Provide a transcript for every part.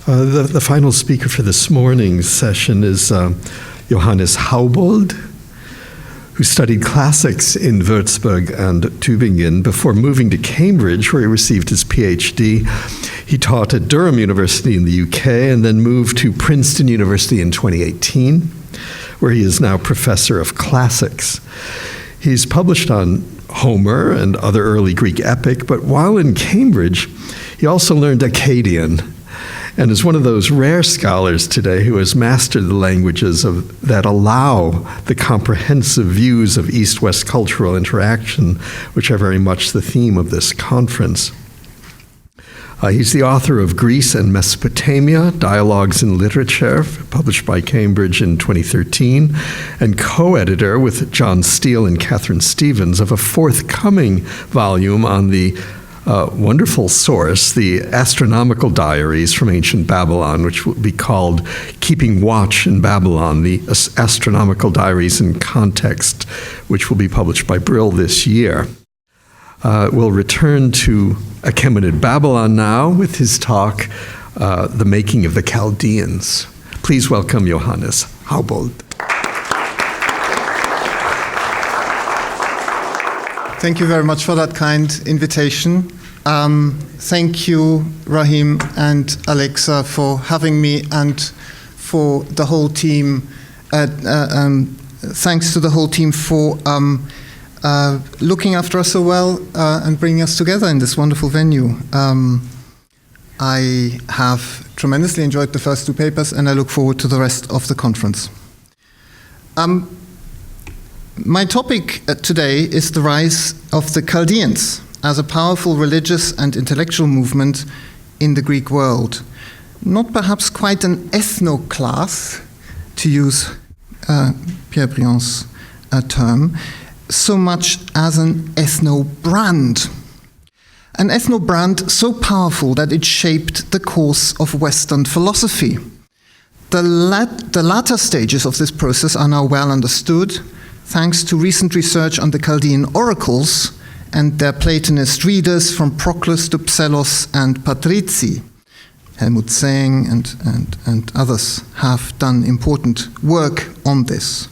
The final speaker for this morning's session is Johannes Haubold, who studied classics in Würzburg and Tübingen before moving to Cambridge, where he received his PhD. He taught at Durham University in the UK and then moved to Princeton University in 2018, where he is now professor of classics. He's published on Homer and other early Greek epic, but while in Cambridge, he also learned Akkadian and is one of those rare scholars today who has mastered the languages that allow the comprehensive views of East-West cultural interaction, which are very much the theme of this conference. He's the author of Greece and Mesopotamia, Dialogues in Literature, published by Cambridge in 2013, and co-editor with John Steele and Catherine Stevens of a forthcoming volume on the wonderful source, the Astronomical Diaries from Ancient Babylon, which will be called Keeping Watch in Babylon, the Astronomical Diaries in Context, which will be published by Brill this year. We'll return to Achaemenid Babylon now with his talk, The Making of the Chaldeans. Please welcome Johannes Haubold. Thank you very much for that kind invitation. Thank you, Rahim and Alexa, for having me, and for the whole team. Thanks to the whole team for looking after us so well and bringing us together in this wonderful venue. I have tremendously enjoyed the first two papers, and I look forward to the rest of the conference. My topic today is the rise of the Chaldeans as a powerful religious and intellectual movement in the Greek world. Not perhaps quite an ethno-class, to use Pierre Briand's term, so much as an ethno-brand. An ethno-brand so powerful that it shaped the course of Western philosophy. The latter stages of this process are now well understood, thanks to recent research on the Chaldean oracles and their Platonist readers from Proclus to Psellos and Patrizi. Helmut Zeng and others have done important work on this.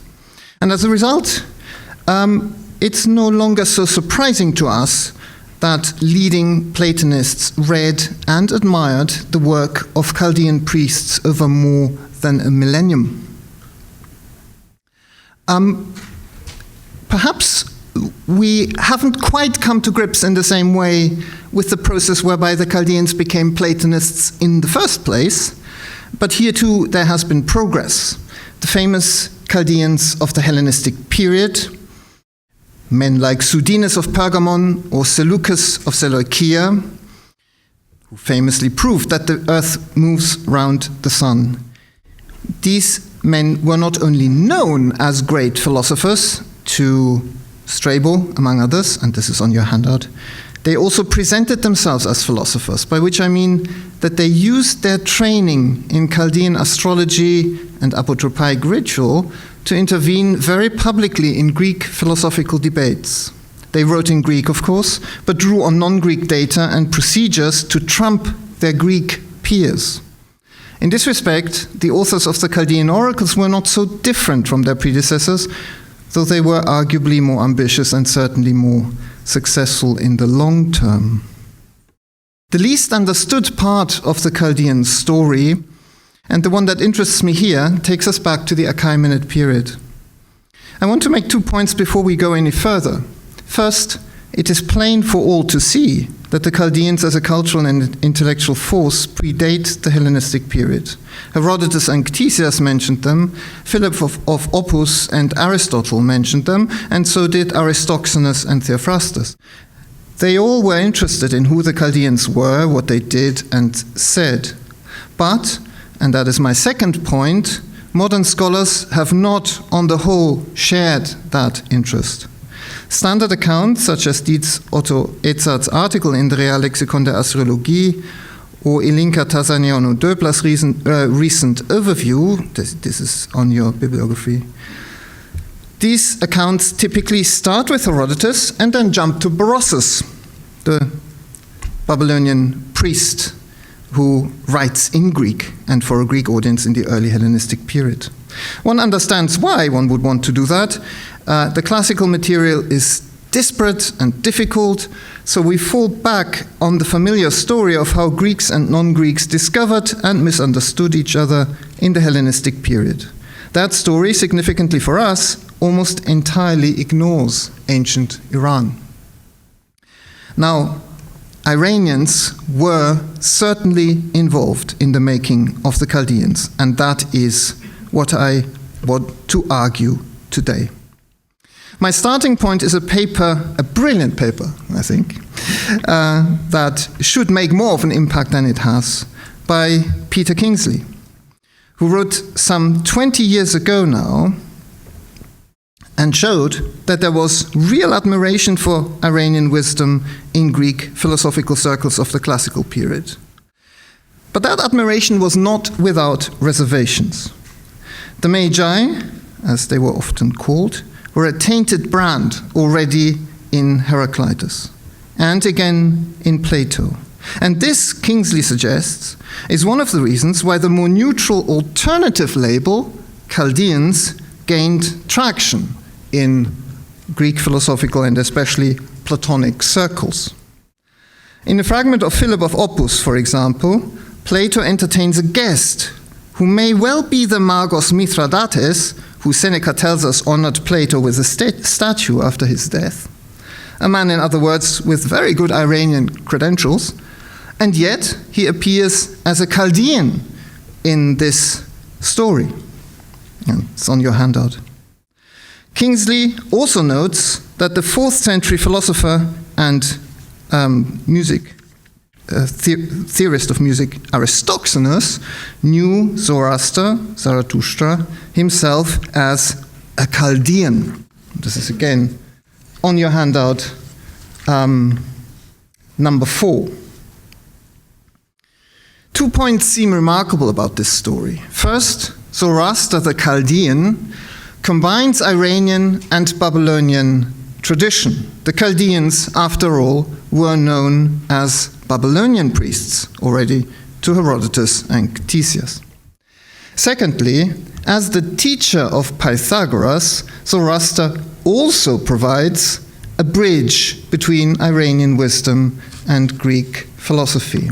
And as a result, it's no longer so surprising to us that leading Platonists read and admired the work of Chaldean priests over more than a millennium. Perhaps we haven't quite come to grips in the same way with the process whereby the Chaldeans became Platonists in the first place, but here too there has been progress. The famous Chaldeans of the Hellenistic period, men like Sudenes of Pergamon or Seleucus of Seleucia, who famously proved that the earth moves round the sun. These men were not only known as great philosophers to Strabo, among others, and this is on your handout, they also presented themselves as philosophers, by which I mean that they used their training in Chaldean astrology and apotropaic ritual to intervene very publicly in Greek philosophical debates. They wrote in Greek, of course, but drew on non-Greek data and procedures to trump their Greek peers. In this respect, the authors of the Chaldean oracles were not so different from their predecessors, though they were arguably more ambitious and certainly more successful in the long term. The least understood part of the Chaldean story, and the one that interests me here, takes us back to the Achaemenid period. I want to make 2 points before we go any further. First, it is plain for all to see that the Chaldeans as a cultural and intellectual force predate the Hellenistic period. Herodotus and Ctesias mentioned them, Philip of Opus and Aristotle mentioned them, and so did Aristoxenus and Theophrastus. They all were interested in who the Chaldeans were, what they did and said. But, and that is my second point, modern scholars have not, on the whole, shared that interest. Standard accounts, such as Dietz Otto Edzard's article in the Real Lexikon der Astrologie, or Ilinka Tasaniano Döbler's recent overview, this is on your bibliography. These accounts typically start with Herodotus and then jump to Berossus, the Babylonian priest who writes in Greek and for a Greek audience in the early Hellenistic period. One understands why one would want to do that. The classical material is disparate and difficult, so we fall back on the familiar story of how Greeks and non-Greeks discovered and misunderstood each other in the Hellenistic period. That story, significantly for us, almost entirely ignores ancient Iran. Now, Iranians were certainly involved in the making of the Chaldeans, and that is what I want to argue today. My starting point is a paper, a brilliant paper, I think, that should make more of an impact than it has, by Peter Kingsley, who wrote some 20 years ago now and showed that there was real admiration for Iranian wisdom in Greek philosophical circles of the classical period. But that admiration was not without reservations. The Magi, as they were often called, were a tainted brand already in Heraclitus, and again in Plato. And this, Kingsley suggests, is one of the reasons why the more neutral alternative label, Chaldeans, gained traction in Greek philosophical and especially Platonic circles. In a fragment of Philip of Opus, for example, Plato entertains a guest who may well be the Magos Mithridates, who Seneca tells us honored Plato with a statue after his death. A man, in other words, with very good Iranian credentials, and yet he appears as a Chaldean in this story. And it's on your handout. Kingsley also notes that the 4th century philosopher and theorist of music Aristoxenus knew Zoroaster, Zarathustra, himself as a Chaldean. This is again on your handout, number 4. 2 points seem remarkable about this story. First, Zoroaster the Chaldean combines Iranian and Babylonian tradition. The Chaldeans, after all, were known as Babylonian priests already to Herodotus and Ctesias. Secondly, as the teacher of Pythagoras, Zoroaster also provides a bridge between Iranian wisdom and Greek philosophy.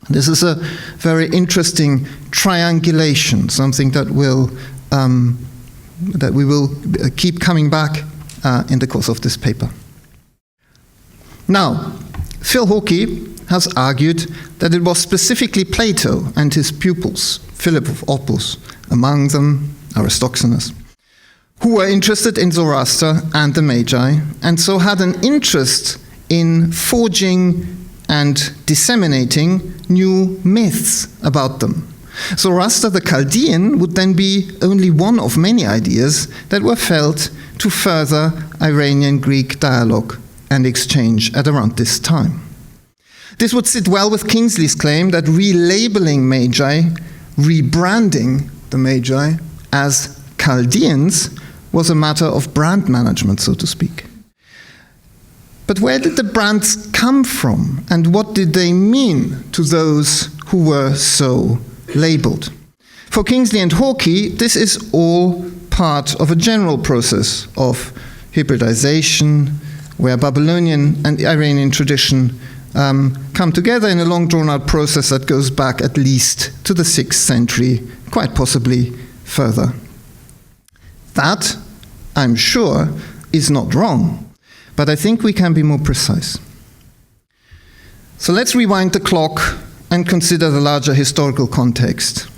This is a very interesting triangulation, something that we will keep coming back in the course of this paper. Now, Phil Hawkey has argued that it was specifically Plato and his pupils, Philip of Opus, among them Aristoxenus, who were interested in Zoroaster and the Magi, and so had an interest in forging and disseminating new myths about them. Zoroaster the Chaldean would then be only one of many ideas that were felt to further Iranian-Greek dialogue and exchange at around this time. This would sit well with Kingsley's claim that relabeling Magi, rebranding the Magi as Chaldeans, was a matter of brand management, so to speak. But where did the brands come from, and what did they mean to those who were so labeled? For Kingsley and Hawkey, this is all part of a general process of hybridization, where Babylonian and Iranian tradition come together in a long drawn-out process that goes back at least to the 6th century, quite possibly further. That, I'm sure, is not wrong, but I think we can be more precise. So let's rewind the clock and consider the larger historical context.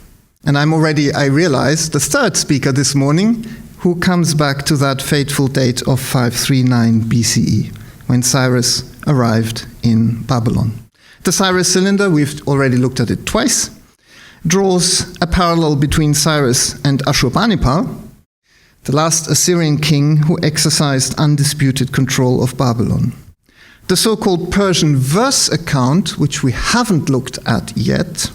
And I'm already, I realize, the third speaker this morning who comes back to that fateful date of 539 BCE, when Cyrus arrived in Babylon. The Cyrus cylinder, we've already looked at it twice, draws a parallel between Cyrus and Ashurbanipal, the last Assyrian king who exercised undisputed control of Babylon. The so-called Persian verse account, which we haven't looked at yet,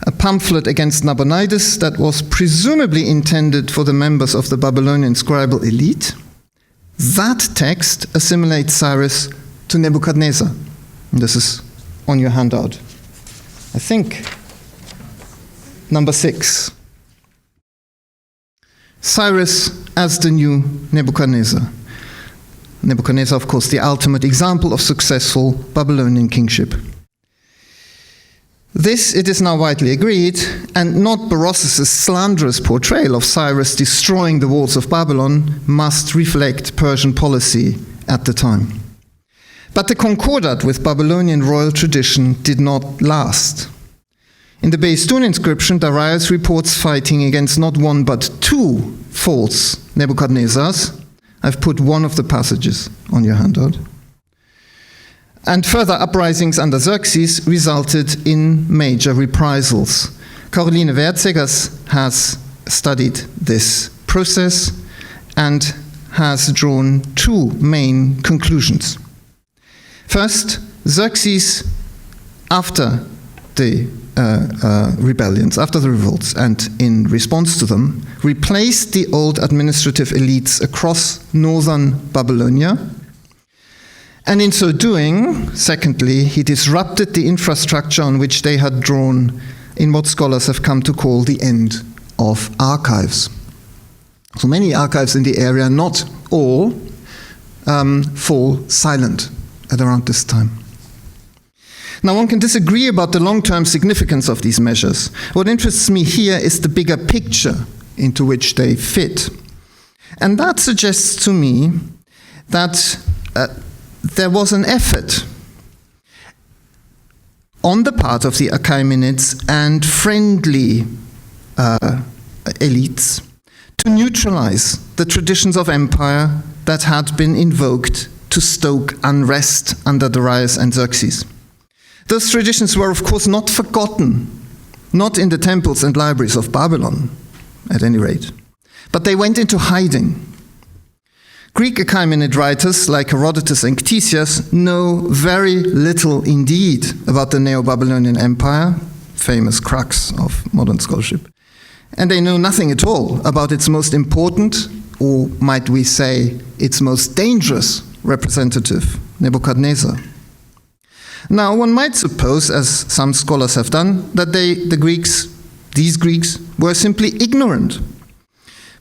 a pamphlet against Nabonidus that was presumably intended for the members of the Babylonian scribal elite, that text assimilates Cyrus to Nebuchadnezzar. And this is on your handout I think, number 6. Cyrus as the new Nebuchadnezzar. Nebuchadnezzar, of course, the ultimate example of successful Babylonian kingship. This, it is now widely agreed, and not Berossus' slanderous portrayal of Cyrus destroying the walls of Babylon, must reflect Persian policy at the time. But the concordat with Babylonian royal tradition did not last. In the Beistun inscription, Darius reports fighting against not one but 2 false Nebuchadnezzars. I've put one of the passages on your handout. And further uprisings under Xerxes resulted in major reprisals. Caroline Waerzeggers has studied this process and has drawn 2 main conclusions. First, Xerxes, after the rebellions, after the revolts, and in response to them, replaced the old administrative elites across northern Babylonia. And in so doing, secondly, he disrupted the infrastructure on which they had drawn in what scholars have come to call the end of archives. So many archives in the area, not all, fall silent at around this time. Now, one can disagree about the long-term significance of these measures. What interests me here is the bigger picture into which they fit. And that suggests to me that there was an effort on the part of the Achaemenids and friendly elites to neutralize the traditions of empire that had been invoked to stoke unrest under Darius and Xerxes. Those traditions were, of course, not forgotten, not in the temples and libraries of Babylon, at any rate, but they went into hiding. Greek Achaemenid writers like Herodotus and Ctesias know very little indeed about the Neo-Babylonian Empire, famous crux of modern scholarship, and they know nothing at all about its most important, or might we say, its most dangerous representative, Nebuchadnezzar. Now, one might suppose, as some scholars have done, that these Greeks, were simply ignorant.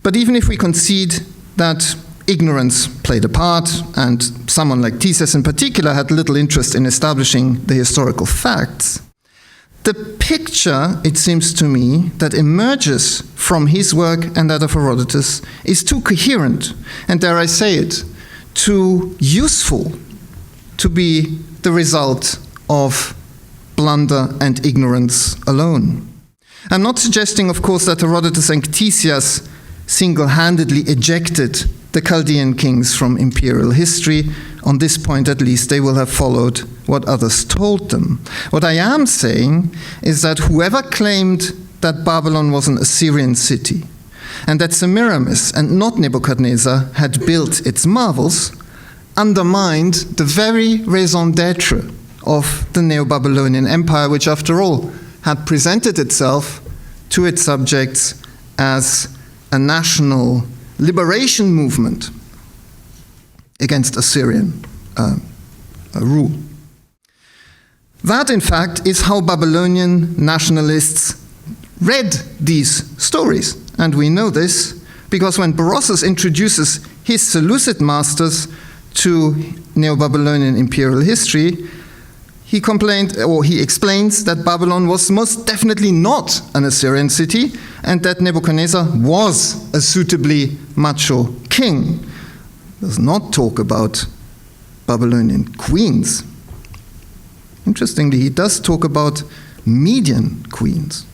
But even if we concede that ignorance played a part, and someone like Ctesias in particular had little interest in establishing the historical facts, the picture, it seems to me, that emerges from his work and that of Herodotus is too coherent, and dare I say it, too useful to be the result of blunder and ignorance alone. I'm not suggesting, of course, that Herodotus and Ctesias single-handedly ejected the Chaldean kings from imperial history. On this point, at least, they will have followed what others told them. What I am saying is that whoever claimed that Babylon was an Assyrian city, and that Semiramis and not Nebuchadnezzar had built its marvels, undermined the very raison d'etre of the Neo-Babylonian Empire, which, after all, had presented itself to its subjects as a national liberation movement against Assyrian rule. That, in fact, is how Babylonian nationalists read these stories. And we know this because when Berossus introduces his Seleucid masters to Neo-Babylonian imperial history, he explains that Babylon was most definitely not an Assyrian city and that Nebuchadnezzar was a suitably macho king. He does not talk about Babylonian queens. Interestingly, he does talk about Median queens.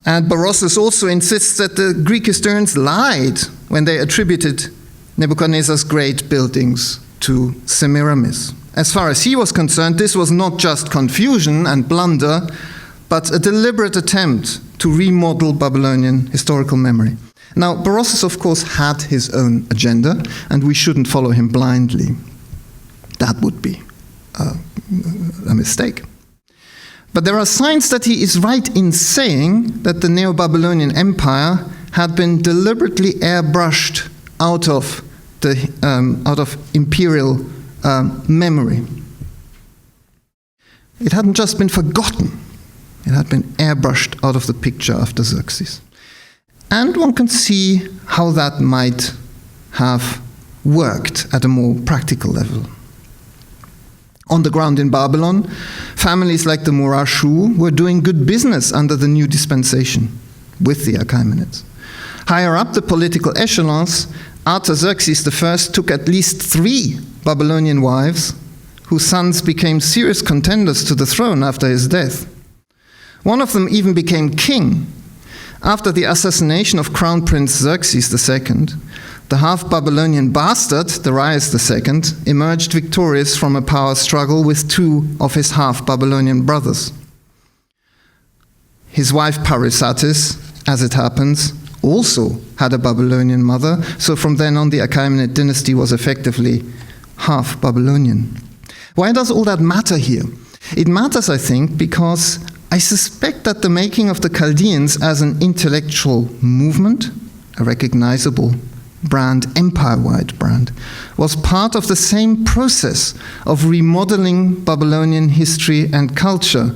And Berossus also insists that the Greek historians lied when they attributed Nebuchadnezzar's great buildings to Semiramis. As far as he was concerned, this was not just confusion and blunder, but a deliberate attempt to remodel Babylonian historical memory. Now, Berossus, of course, had his own agenda, and we shouldn't follow him blindly. That would be a mistake. But there are signs that he is right in saying that the Neo-Babylonian Empire had been deliberately airbrushed out of imperial memory. It hadn't just been forgotten, it had been airbrushed out of the picture after Xerxes. And one can see how that might have worked at a more practical level. On the ground in Babylon, families like the Murashu were doing good business under the new dispensation with the Achaemenids. Higher up the political echelons, Artaxerxes I took at least 3 Babylonian wives, whose sons became serious contenders to the throne after his death. One of them even became king. After the assassination of Crown Prince Xerxes II, the half-Babylonian bastard, Darius II, emerged victorious from a power struggle with 2 of his half-Babylonian brothers. His wife Parysatis, as it happens, also had a Babylonian mother, so from then on the Achaemenid dynasty was effectively half Babylonian. Why does all that matter here? It matters, I think, because I suspect that the making of the Chaldeans as an intellectual movement, a recognizable brand, empire-wide brand, was part of the same process of remodeling Babylonian history and culture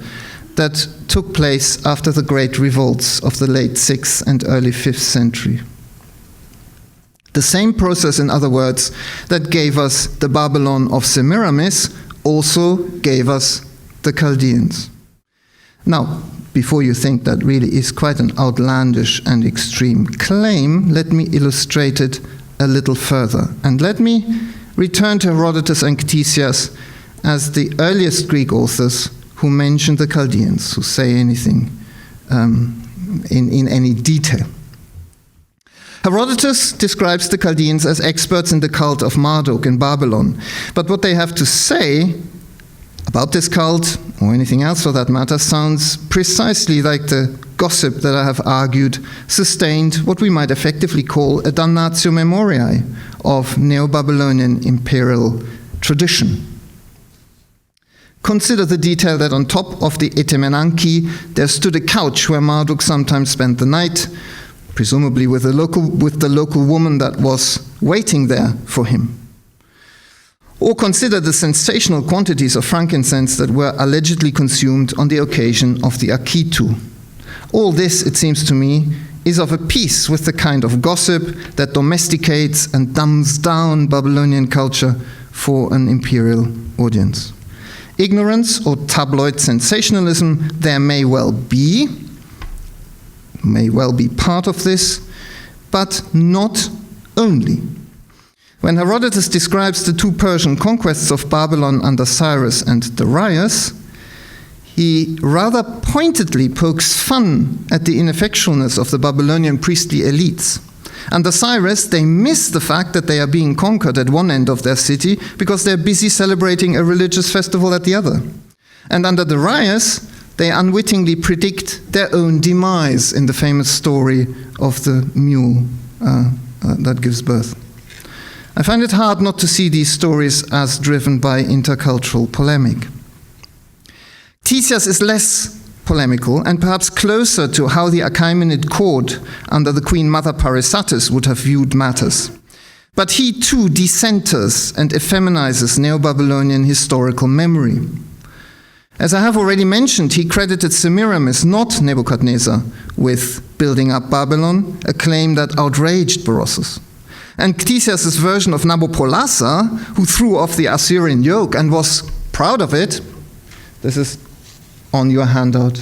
that took place after the great revolts of the late 6th and early 5th century. The same process, in other words, that gave us the Babylon of Semiramis also gave us the Chaldeans. Now, before you think that really is quite an outlandish and extreme claim, let me illustrate it a little further. And let me return to Herodotus and Ctesias as the earliest Greek authors who mention the Chaldeans, who say anything in any detail. Herodotus describes the Chaldeans as experts in the cult of Marduk in Babylon. But what they have to say about this cult, or anything else for that matter, sounds precisely like the gossip that I have argued sustained what we might effectively call a damnatio memoriae of Neo-Babylonian imperial tradition. Consider the detail that on top of the Etemenanki there stood a couch where Marduk sometimes spent the night, presumably with the local woman that was waiting there for him. Or consider the sensational quantities of frankincense that were allegedly consumed on the occasion of the Akitu. All this, it seems to me, is of a piece with the kind of gossip that domesticates and dumbs down Babylonian culture for an imperial audience. Ignorance or tabloid sensationalism there may well be part of this, but not only. When Herodotus describes the 2 Persian conquests of Babylon under Cyrus and Darius, he rather pointedly pokes fun at the ineffectualness of the Babylonian priestly elites. Under Cyrus, they miss the fact that they are being conquered at one end of their city because they're busy celebrating a religious festival at the other. And under Darius, they unwittingly predict their own demise in the famous story of the mule that gives birth. I find it hard not to see these stories as driven by intercultural polemic. Ctesias is less polemical and perhaps closer to how the Achaemenid court under the Queen Mother Parysatis would have viewed matters. But he too decenters and effeminizes Neo-Babylonian historical memory. As I have already mentioned, he credited Semiramis, not Nebuchadnezzar, with building up Babylon, a claim that outraged Berossus. And Ctesias' version of Nabopolassar, who threw off the Assyrian yoke and was proud of it, this is on your handout,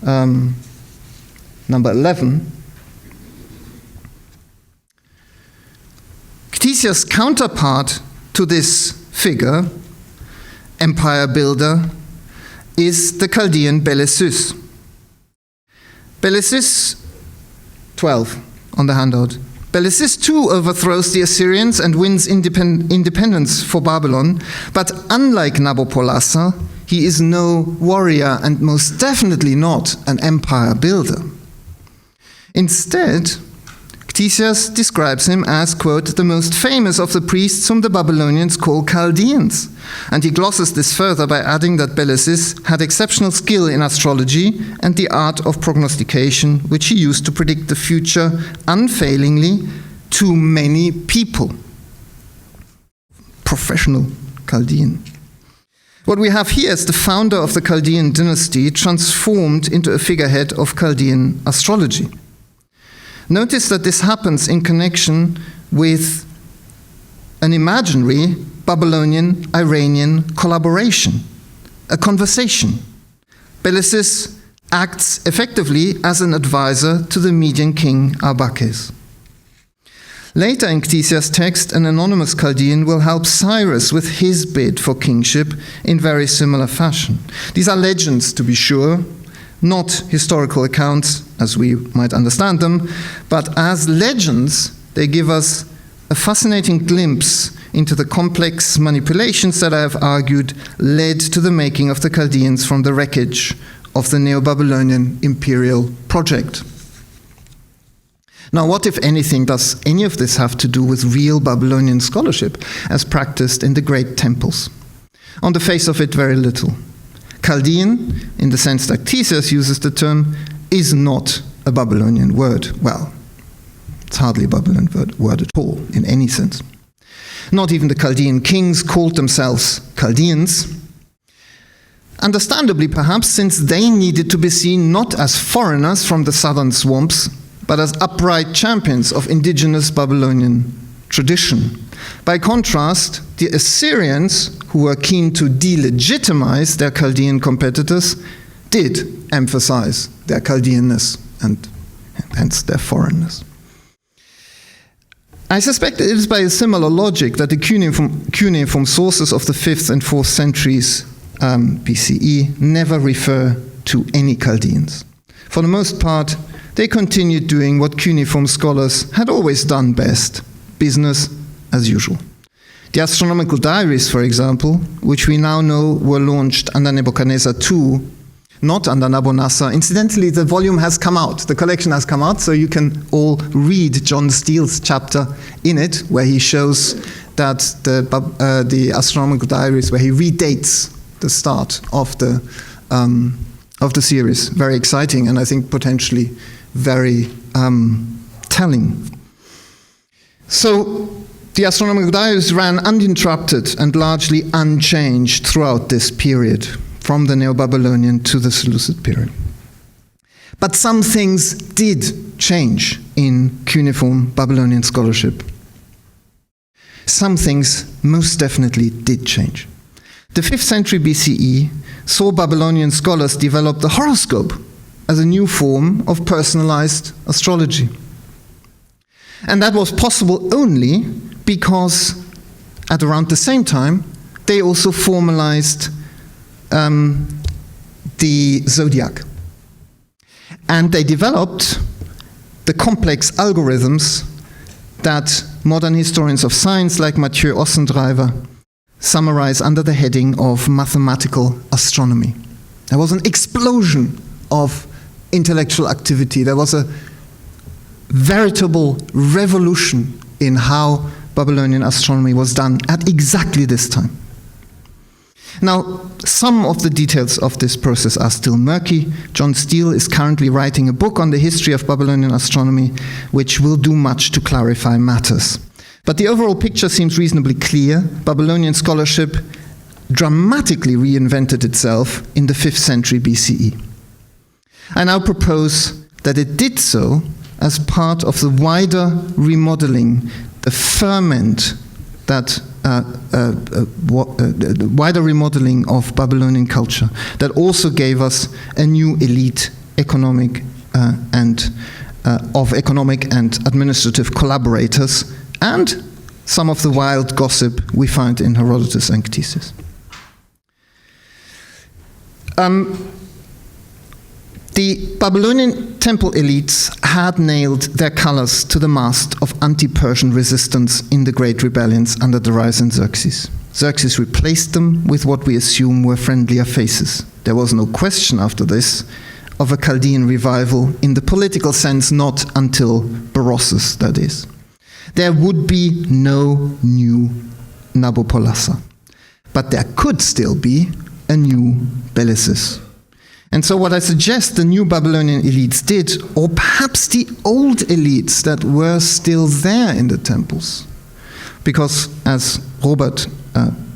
number 11. Ctesias' counterpart to this figure, empire builder, is the Chaldean Belesys. Belesys, 12 on the handout. Belesys too overthrows the Assyrians and wins independence for Babylon, but unlike Nabopolassar, he is no warrior and most definitely not an empire builder. Instead, Ctesias describes him as, quote, the most famous of the priests whom the Babylonians call Chaldeans. And he glosses this further by adding that Belesys had exceptional skill in astrology and the art of prognostication, which he used to predict the future unfailingly to many people. Professional Chaldean. What we have here is the founder of the Chaldean dynasty transformed into a figurehead of Chaldean astrology. Notice that this happens in connection with an imaginary Babylonian-Iranian collaboration, a conversation. Belesys acts effectively as an advisor to the Median king Arbaces. Later in Ctesias' text, an anonymous Chaldean will help Cyrus with his bid for kingship in very similar fashion. These are legends, to be sure, not historical accounts as we might understand them, but as legends, they give us a fascinating glimpse into the complex manipulations that I have argued led to the making of the Chaldeans from the wreckage of the Neo-Babylonian imperial project. Now, what, if anything, does any of this have to do with real Babylonian scholarship as practiced in the great temples? On the face of it, very little. Chaldean, in the sense that Ctesias uses the term, is not a Babylonian word. Well, it's hardly a Babylonian word at all, in any sense. Not even the Chaldean kings called themselves Chaldeans. Understandably, perhaps, since they needed to be seen not as foreigners from the southern swamps, but as upright champions of indigenous Babylonian tradition. By contrast, the Assyrians, who were keen to delegitimize their Chaldean competitors, did emphasize their Chaldeanness and hence their foreignness. I suspect it is by a similar logic that the cuneiform sources of the 5th and 4th centuries BCE never refer to any Chaldeans. For the most part, they continued doing what cuneiform scholars had always done best, business as usual. The astronomical diaries, for example, which we now know were launched under Nebuchadnezzar II, not under Nabonassar. Incidentally, the volume has come out, the collection has come out, so you can all read John Steele's chapter in it, where he shows that the astronomical diaries, where he redates the start of the series. Very exciting, and I think potentially very telling. So the astronomical diaries ran uninterrupted and largely unchanged throughout this period, from the Neo-Babylonian to the Seleucid period. But some things did change in cuneiform Babylonian scholarship. Some things most definitely did change. The 5th century BCE saw Babylonian scholars develop the horoscope as a new form of personalized astrology. And that was possible only because at around the same time, they also formalized the zodiac. And they developed the complex algorithms that modern historians of science like Mathieu Ossendriver summarize under the heading of mathematical astronomy. There was an explosion of intellectual activity. There was a veritable revolution in how Babylonian astronomy was done at exactly this time. Now, some of the details of this process are still murky. John Steele is currently writing a book on the history of Babylonian astronomy, which will do much to clarify matters. But the overall picture seems reasonably clear. Babylonian scholarship dramatically reinvented itself in the 5th century BCE. I now propose that it did so as part of the wider remodeling, the ferment that wider remodeling of Babylonian culture that also gave us a new elite economic and administrative collaborators, and some of the wild gossip we find in Herodotus and Ctesias. The Babylonian temple elites had nailed their colors to the mast of anti-Persian resistance in the great rebellions under Darius and Xerxes. Xerxes replaced them with what we assume were friendlier faces. There was no question after this of a Chaldean revival in the political sense, not until Berossus, that is. There would be no new Nabopolassar, but there could still be a new Belesys. And so what I suggest the new Babylonian elites did, or perhaps the old elites that were still there in the temples, because as Robert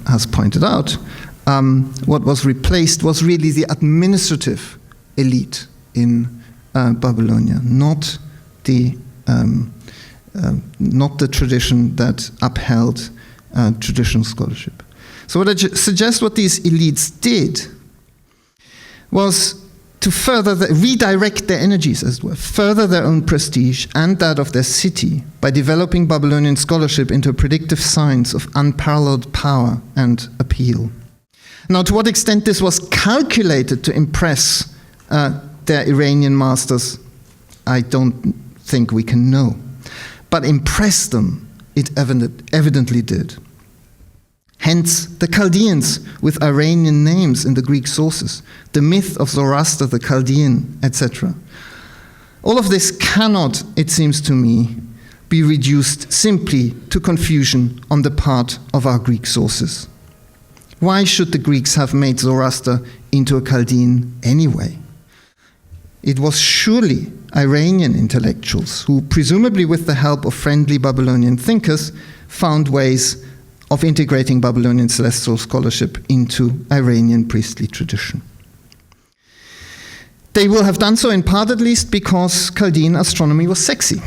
has pointed out, what was replaced was really the administrative elite in Babylonia, not the tradition that upheld traditional scholarship. So what I suggest what these elites did was to redirect their energies, as it were, further their own prestige and that of their city by developing Babylonian scholarship into a predictive science of unparalleled power and appeal. Now, to what extent this was calculated to impress their Iranian masters, I don't think we can know. But impress them, it evidently did. Hence, the Chaldeans with Iranian names in the Greek sources, the myth of Zoroaster the Chaldean, etc. All of this cannot, it seems to me, be reduced simply to confusion on the part of our Greek sources. Why should the Greeks have made Zoroaster into a Chaldean anyway? It was surely Iranian intellectuals who, presumably with the help of friendly Babylonian thinkers, found ways of integrating Babylonian celestial scholarship into Iranian priestly tradition. They will have done so in part at least because Chaldean astronomy was sexy,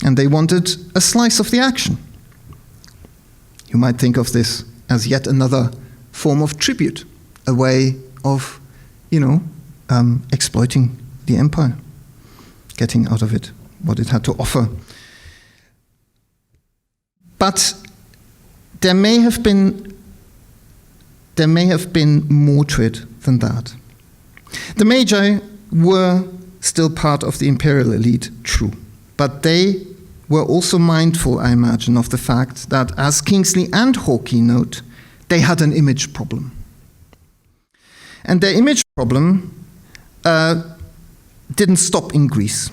and they wanted a slice of the action. You might think of this as yet another form of tribute, a way of, exploiting the empire, getting out of it what it had to offer. But there may have been more to it than that. The Magi were still part of the imperial elite, true, but they were also mindful, I imagine, of the fact that, as Kingsley and Hawkey note, they had an image problem. And their image problem didn't stop in Greece.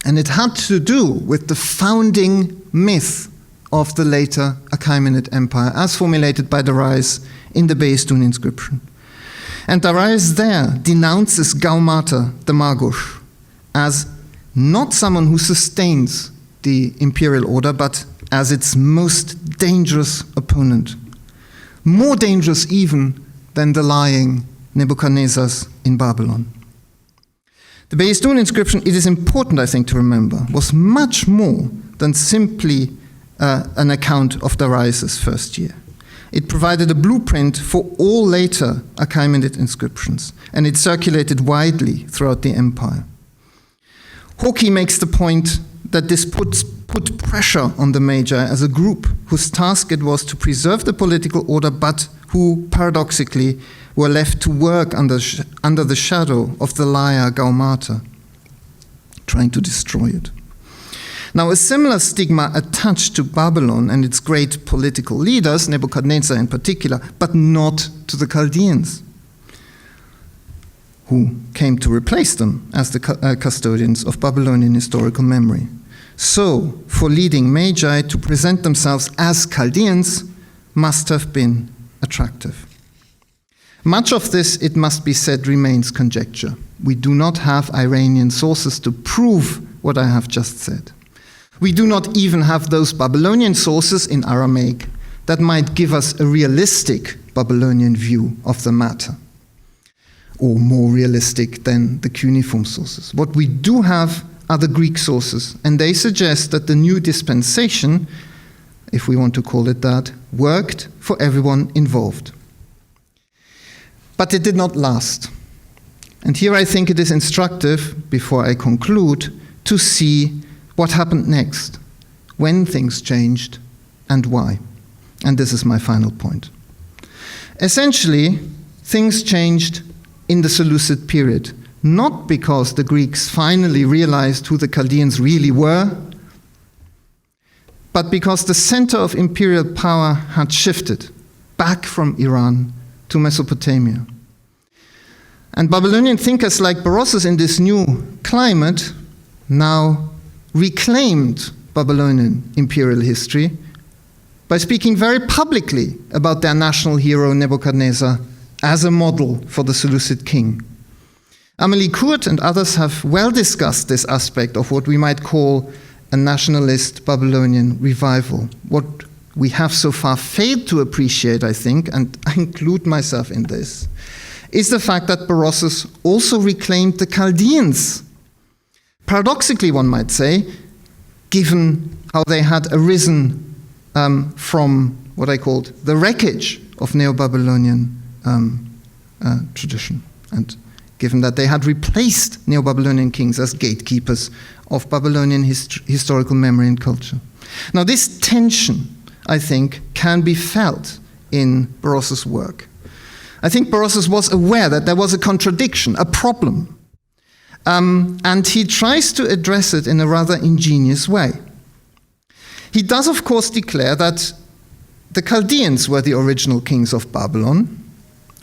And it had to do with the founding myth of the later Achaemenid Empire, as formulated by Darius in the Behistun inscription. And Darius there denounces Gaumata, the Magush, as not someone who sustains the imperial order, but as its most dangerous opponent. More dangerous even than the lying Nebuchadnezzars in Babylon. The Behistun inscription, it is important, I think, to remember, was much more than simply an account of Darius' first year. It provided a blueprint for all later Achaemenid inscriptions, and it circulated widely throughout the empire. Hawkey makes the point that this put pressure on the Magi as a group whose task it was to preserve the political order, but who, paradoxically, were left to work under the shadow of the liar Gaumata, trying to destroy it. Now, a similar stigma attached to Babylon and its great political leaders, Nebuchadnezzar in particular, but not to the Chaldeans, who came to replace them as the custodians of Babylonian historical memory. So, for leading Magi to present themselves as Chaldeans must have been attractive. Much of this, it must be said, remains conjecture. We do not have Iranian sources to prove what I have just said. We do not even have those Babylonian sources in Aramaic that might give us a realistic Babylonian view of the matter, or more realistic than the cuneiform sources. What we do have are the Greek sources, and they suggest that the new dispensation, if we want to call it that, worked for everyone involved. But it did not last. And here I think it is instructive, before I conclude, to see what happened next, when things changed, and why. And this is my final point. Essentially, things changed in the Seleucid period, not because the Greeks finally realized who the Chaldeans really were, but because the center of imperial power had shifted back from Iran to Mesopotamia. And Babylonian thinkers like Berossus in this new climate now reclaimed Babylonian imperial history by speaking very publicly about their national hero Nebuchadnezzar as a model for the Seleucid king. Amélie Court and others have well discussed this aspect of what we might call a nationalist Babylonian revival, what we have so far failed to appreciate, I think, and I include myself in this, is the fact that Berossus also reclaimed the Chaldeans. Paradoxically, one might say, given how they had arisen from what I called the wreckage of Neo-Babylonian tradition, and given that they had replaced Neo-Babylonian kings as gatekeepers of Babylonian historical memory and culture. Now, this tension, I think, can be felt in Berossus' work. I think Berossus was aware that there was a contradiction, a problem, and he tries to address it in a rather ingenious way. He does, of course, declare that the Chaldeans were the original kings of Babylon,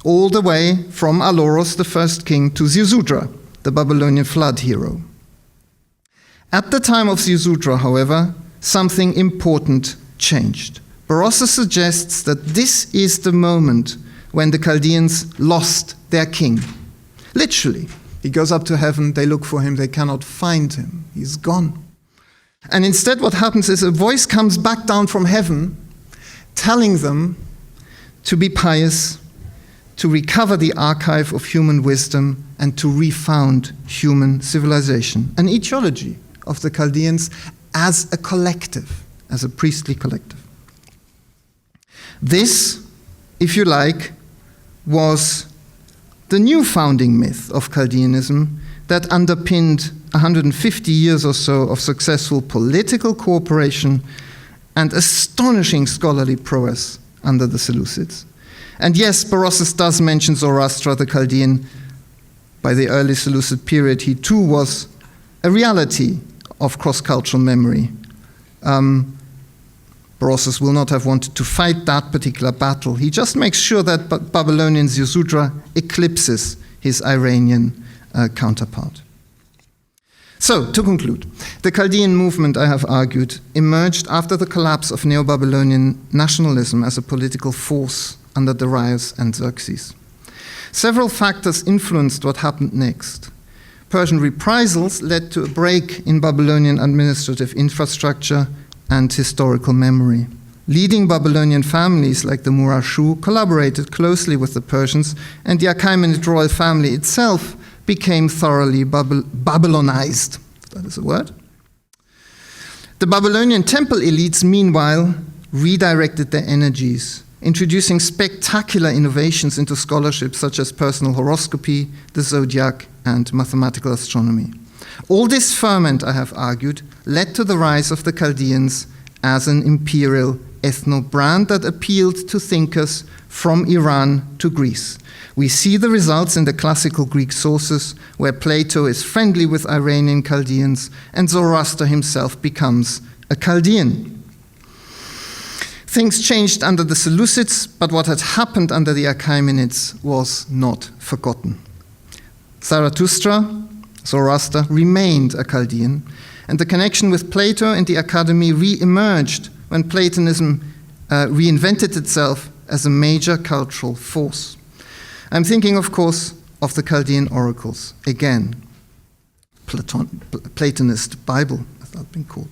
all the way from Aloros, the first king, to Ziusudra, the Babylonian flood hero. At the time of Ziusudra, however, something important changed. Berossus suggests that this is the moment when the Chaldeans lost their king. Literally, he goes up to heaven, they look for him, they cannot find him, he's gone. And instead what happens is a voice comes back down from heaven telling them to be pious, to recover the archive of human wisdom, and to refound human civilization, an etiology of the Chaldeans as a collective, as a priestly collective. This, if you like, was the new founding myth of Chaldeanism that underpinned 150 years or so of successful political cooperation and astonishing scholarly prowess under the Seleucids. And yes, Berossus does mention Zoroaster the Chaldean. By the early Seleucid period, he too was a reality of cross-cultural memory. Berossus will not have wanted to fight that particular battle. He just makes sure that Babylonian Ziusudra eclipses his Iranian counterpart. So, to conclude, the Chaldean movement, I have argued, emerged after the collapse of Neo-Babylonian nationalism as a political force under Darius and Xerxes. Several factors influenced what happened next. Persian reprisals led to a break in Babylonian administrative infrastructure and historical memory. Leading Babylonian families like the Murashu collaborated closely with the Persians, and the Achaemenid royal family itself became thoroughly Babylonized. That is a word. The Babylonian temple elites, meanwhile, redirected their energies, introducing spectacular innovations into scholarship such as personal horoscopy, the zodiac, and mathematical astronomy. All this ferment, I have argued, led to the rise of the Chaldeans as an imperial ethno-brand that appealed to thinkers from Iran to Greece. We see the results in the classical Greek sources, where Plato is friendly with Iranian Chaldeans and Zoroaster himself becomes a Chaldean. Things changed under the Seleucids, but what had happened under the Achaemenids was not forgotten. Zarathustra, Zoroaster, remained a Chaldean, and the connection with Plato and the academy re-emerged when Platonism reinvented itself as a major cultural force. I'm thinking, of course, of the Chaldean oracles, again, Platonist Bible, as that's been called,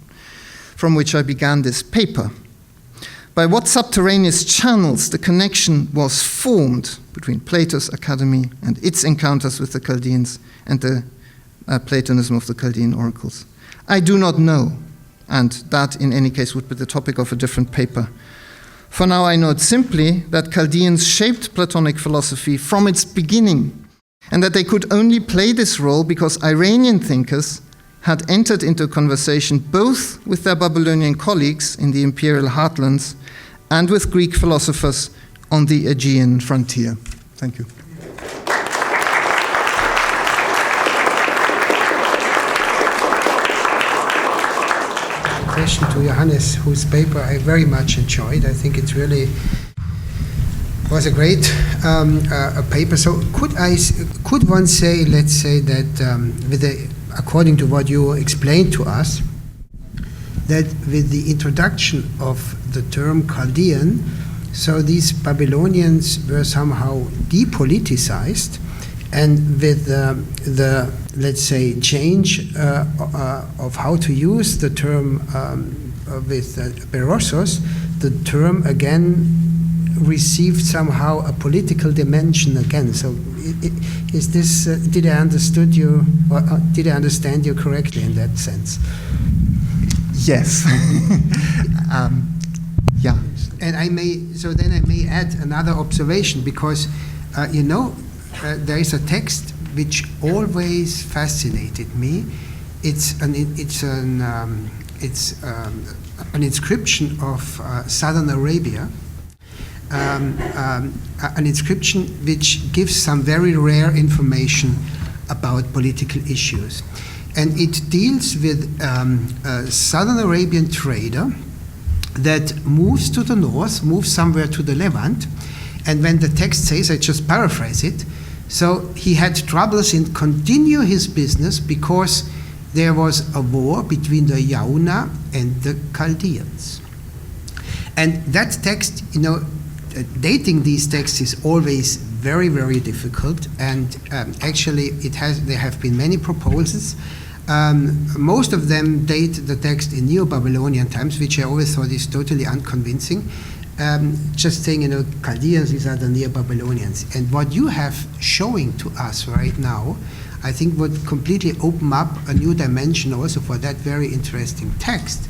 from which I began this paper. By what subterraneous channels the connection was formed between Plato's academy and its encounters with the Chaldeans and the Platonism of the Chaldean oracles, I do not know, and that in any case would be the topic of a different paper. For now I note simply that Chaldeans shaped Platonic philosophy from its beginning, and that they could only play this role because Iranian thinkers had entered into conversation both with their Babylonian colleagues in the imperial heartlands and with Greek philosophers on the Aegean frontier. Thank you. Question to Johannes, whose paper I very much enjoyed. I think it really was a great paper. So could one say, let's say that according to what you explained to us, that with the introduction of the term Chaldean, so these Babylonians were somehow depoliticized, and with the let's say change of how to use the term Berossos, the term again received somehow a political dimension again. So, is this? Did I understood you? Or did I understand you correctly in that sense? Yes. Yeah. And I may add another observation, because there is a text which always fascinated me. It's an inscription of southern Arabia, an inscription which gives some very rare information about political issues, and it deals with a southern Arabian trader that moves to the north, moves somewhere to the Levant, and when the text says, I just paraphrase it, so he had troubles in continue his business because there was a war between the Yauna and the Chaldeans. And that text, dating these texts is always very, very difficult, and actually there have been many proposals. Most of them date the text in Neo-Babylonian times, which I always thought is totally unconvincing. Just saying, Chaldeans, these are the Neo-Babylonians. And what you have showing to us right now, I think would completely open up a new dimension also for that very interesting text.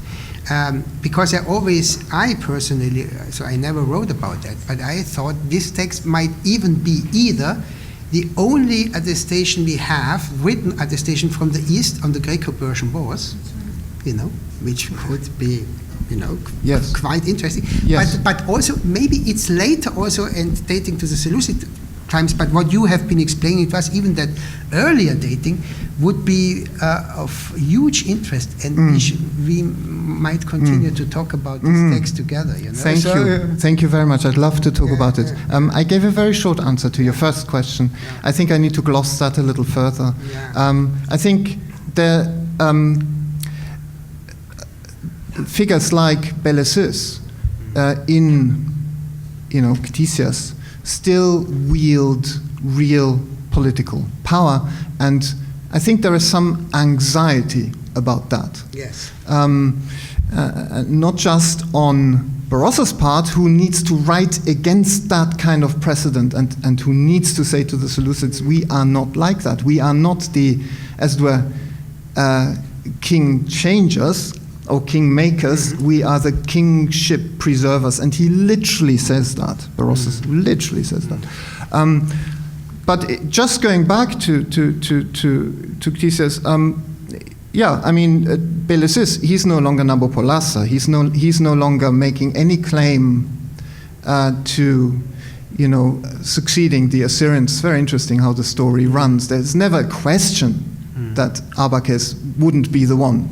Because I personally, so I never wrote about that, but I thought this text might even be either the only attestation we have, written attestation from the East on the Greco-Persian Wars, which could be, yes, quite interesting. Yes. But also, maybe it's later also and dating to the Seleucid times, but what you have been explaining to us, even that earlier dating, would be of huge interest, and we might continue to talk about this text together. Thank you very much. I'd love to talk about it. I gave a very short answer to your first question. I think I need to gloss that a little further. I think the figures like Belessus in Ctesias still wield real political power, and I think there is some anxiety about that. Yes. Not just on Berossos' part, who needs to write against that kind of precedent and who needs to say to the Seleucids, we are not like that. We are not the, as it were, king changers or king makers. We are the kingship preservers. And he literally says that. Berossos literally says that. But just going back to Ctesias, Belessus, he's no longer Nabopolassar. He's no longer making any claim to, succeeding the Assyrians. It's very interesting how the story runs. There's never a question that Arbaces wouldn't be the one,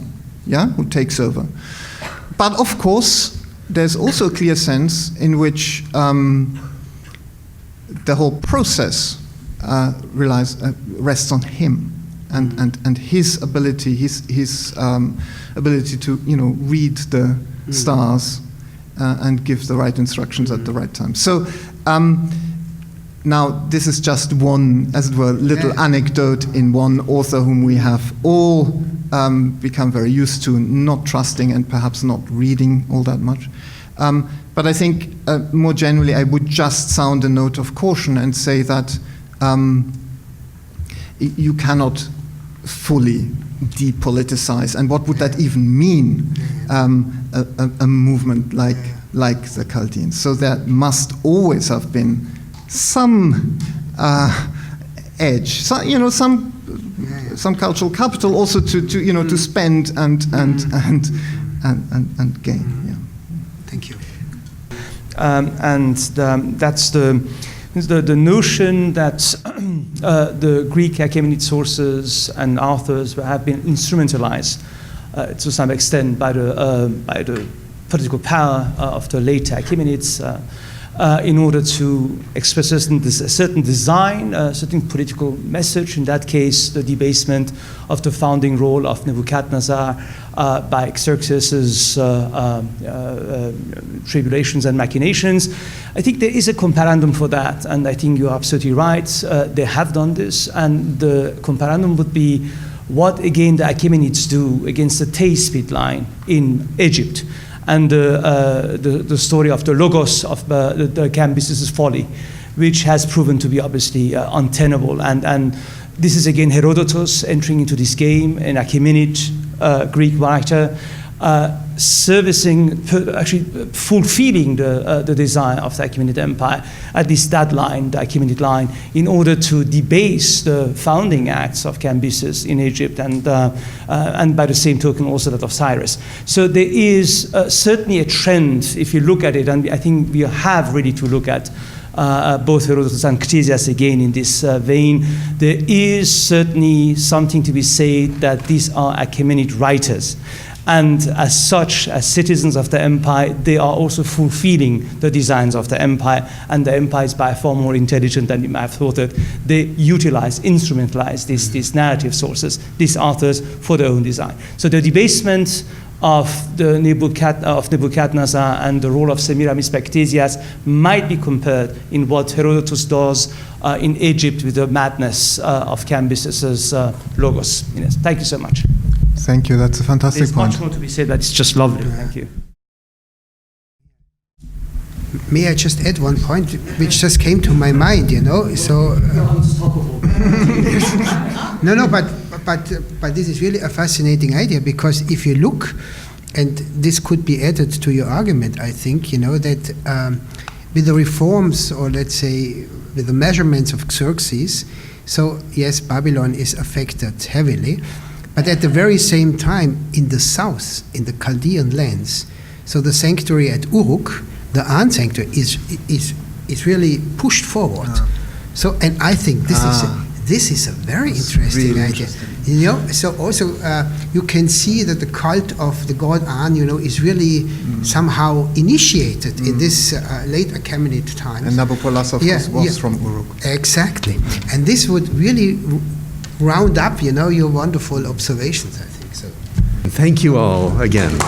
who takes over. But of course, there's also a clear sense in which the whole process rests on him and his ability, his ability to read the stars and give the right instructions at the right time. So now this is just one, as it were, little anecdote in one author whom we have all become very used to not trusting and perhaps not reading all that much. But I think more generally I would just sound a note of caution and say that you cannot fully depoliticize, and what would that even mean? A movement like the Chaldeans. So there must always have been some edge, some cultural capital also to spend and gain. Yeah. Thank you. That's the notion that the Greek Achaemenid sources and authors have been instrumentalized to some extent by the political power of the late Achaemenids in order to express a certain design, a certain political message. In that case, the debasement of the founding role of Nebuchadnezzar by Xerxes' tribulations and machinations. I think there is a comparandum for that, and I think you're absolutely right. They have done this, and the comparandum would be what, again, the Achaemenids do against the Tay spit line in Egypt. and the story of the logos of the Cambyses' folly, which has proven to be obviously untenable. And this is again Herodotus entering into this game, an Achaemenid Greek writer, actually fulfilling the desire of the Achaemenid Empire, at least that line, the Achaemenid line, in order to debase the founding acts of Cambyses in Egypt, and by the same token also that of Cyrus. So there is certainly a trend, if you look at it, and I think we have really to look at both Herodotus and Ctesias again in this vein. There is certainly something to be said that these are Achaemenid writers. And as such, as citizens of the empire, they are also fulfilling the designs of the empire, and the empire is by far more intelligent than you might have thought that. They instrumentalize these narrative sources, these authors, for their own design. So the debasement of Nebuchadnezzar and the role of Semiramis by Ctesias might be compared in what Herodotus does in Egypt with the madness of Cambyses' logos. Yes. Thank you so much. Thank you. That's a fantastic There's point. much more to be said, but it's just lovely. Thank you. May I just add one point which just came to my mind, you know? So no, but this is really a fascinating idea, because if you look, and this could be added to your argument, I think, you know, that with the reforms, or let's say with the measurements of Xerxes, so yes, Babylon is affected heavily, but at the very same time, in the south, in the Chaldean lands, so the sanctuary at Uruk, the An sanctuary, is really pushed forward. So, and I think this is a very interesting really idea. You know, so also you can see that the cult of the god An, you know, is really somehow initiated in this late Achaemenid times. And Nabopolassar was from Uruk. Exactly, and this would really round up, you know, your wonderful observations, I think so. Thank you all again.